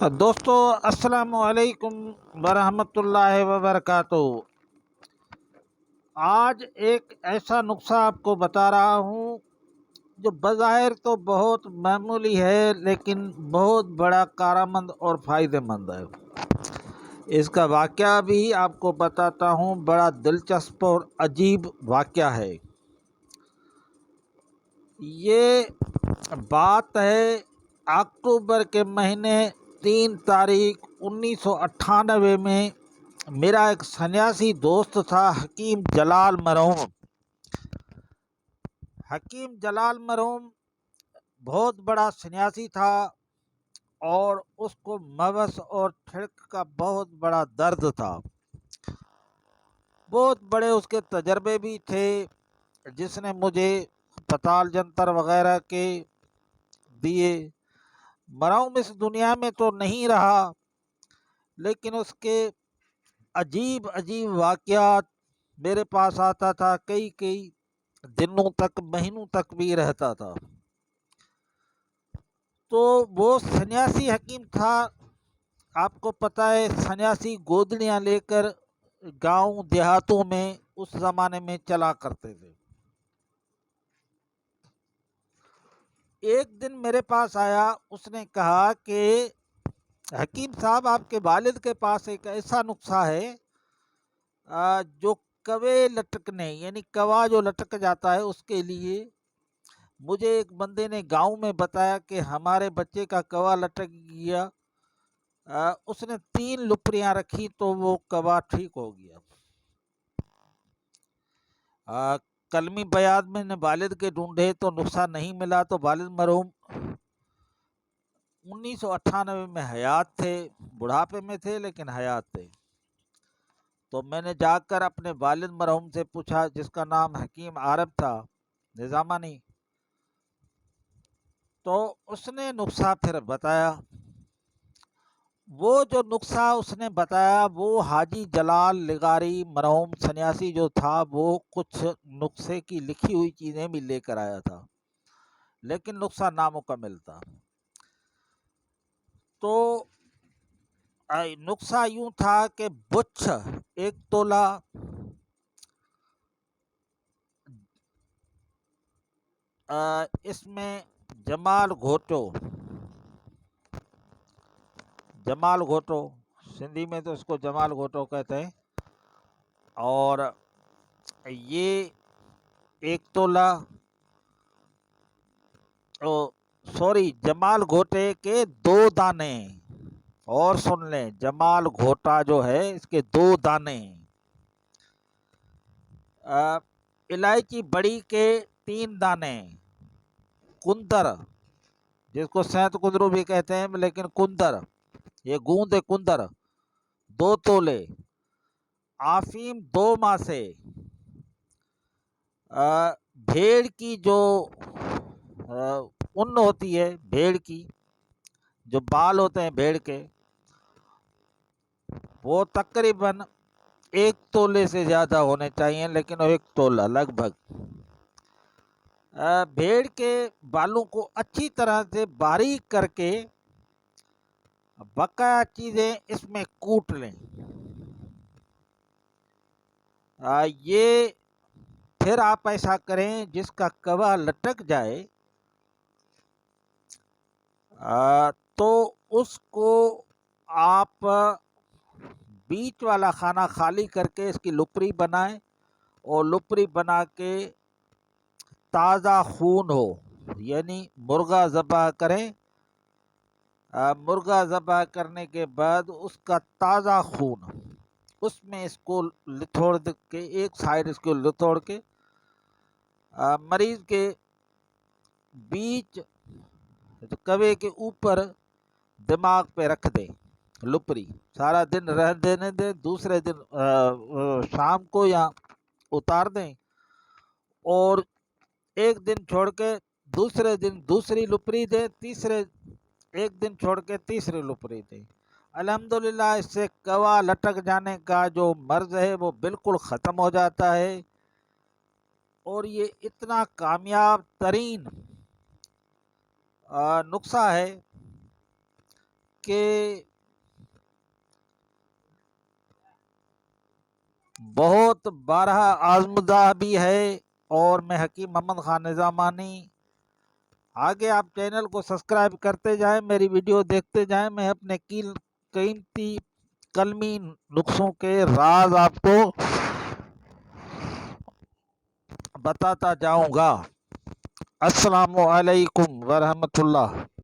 دوستو السلام علیکم ورحمۃ اللہ وبرکاتہ۔ آج ایک ایسا نسخہ آپ کو بتا رہا ہوں جو بظاہر تو بہت معمولی ہے لیکن بہت بڑا کارآمد اور فائدہ مند ہے۔ اس کا واقعہ بھی آپ کو بتاتا ہوں، بڑا دلچسپ اور عجیب واقعہ ہے۔ یہ بات ہے اکتوبر کے مہینے 3 تاریخ 1998 میں۔ میرا ایک سنیاسی دوست تھا، حکیم جلال مرحوم۔ حکیم جلال مرحوم بہت بڑا سنیاسی تھا اور اس کو موس اور ٹھڑک کا بہت بڑا درد تھا۔ بہت بڑے اس کے تجربے بھی تھے، جس نے مجھے پتال جنتر وغیرہ کے دیے۔ مرحوم اس دنیا میں تو نہیں رہا، لیکن اس کے عجیب عجیب واقعات میرے پاس آتا تھا، کئی کئی دنوں تک، مہینوں تک بھی رہتا تھا۔ تو وہ سنیاسی حکیم تھا، آپ کو پتہ ہے سنیاسی گودڑیاں لے کر گاؤں دیہاتوں میں اس زمانے میں چلا کرتے تھے۔ ایک دن میرے پاس آیا، اس نے کہا کہ حکیم صاحب، آپ کے والد کے پاس ایک ایسا نسخہ ہے جو کوے لٹکنے، یعنی کوا جو لٹک جاتا ہے اس کے لیے۔ مجھے ایک بندے نے گاؤں میں بتایا کہ ہمارے بچے کا کوا لٹک گیا، اس نے 3 لپڑیاں رکھی تو وہ کوا ٹھیک ہو گیا۔ کلمی بیات میں نے والد کے ڈھونڈے تو نسخہ نہیں ملا، تو والد مرحوم 1998 میں حیات تھے، بڑھاپے میں تھے لیکن حیات تھے۔ تو میں نے جا کر اپنے والد مرحوم سے پوچھا، جس کا نام حکیم عارف تھا نظامانی، تو اس نے نسخہ پھر بتایا۔ وہ جو نسخہ اس نے بتایا وہ حاجی جلال لغاری مرحوم سنیاسی جو تھا، وہ کچھ نسخے کی لکھی ہوئی چیزیں بھی لے کر آیا تھا، لیکن نسخہ نامکمل تھا۔ تو نسخہ یوں تھا کہ بچھ 1 تولہ، اس میں جمال گھوٹو، سندھی میں تو اس کو جمال گھوٹو کہتے ہیں، اور یہ 1 تولہ، جمال گھوٹے کے 2 دانے، اور سن لیں جمال گھوٹا جو ہے اس کے 2 دانے۔ الائچی بڑی کے 3 دانے، کندر جس کو سینت کندرو بھی کہتے ہیں لیکن کندر، یہ گوند کندر 2 تولے، آفیم 2 ماسے، بھیڑ کی جو اون ہوتی ہے، بھیڑ کی جو بال ہوتے ہیں بھیڑ کے، وہ تقریباً 1 تولے سے زیادہ ہونے چاہیے، لیکن 1 تولہ لگ بھگ۔ بھیڑ کے بالوں کو اچھی طرح سے باریک کر کے بقایا چیزیں اس میں کوٹ لیں۔ یہ پھر آپ ایسا کریں، جس کا کوا لٹک جائے تو اس کو آپ بیچ والا خانہ خالی کر کے اس کی لپڑی بنائیں، اور لپڑی بنا کے تازہ خون ہو، یعنی مرغا ذبح کریں۔ مرغا ذبح کرنے کے بعد اس کا تازہ خون، اس میں اس کو لتھوڑ کے، ایک سائڈ اس کو لتھوڑ کے مریض کے بیچ کوے کے اوپر دماغ پہ رکھ دیں، لپڑی سارا دن رہ دینے دیں، دوسرے دن شام کو یا اتار دیں، اور 1 دن چھوڑ کے دوسرے دن دوسری لپڑی دیں، تیسرے 1 دن چھوڑ کے تیسری لپڑی دیں۔ الحمدللہ اس سے کوا لٹک جانے کا جو مرض ہے وہ بالکل ختم ہو جاتا ہے، اور یہ اتنا کامیاب ترین نسخہ ہے کہ بہت بارہ آزمودہ بھی ہے، اور میں حکیم محمد خان نظامانی۔ آگے آپ چینل کو سبسکرائب کرتے جائیں، میری ویڈیو دیکھتے جائیں، میں اپنے قیمتی کلمی نسخوں کے راز آپ کو بتاتا جاؤں گا۔ السلام علیکم ورحمۃ اللہ۔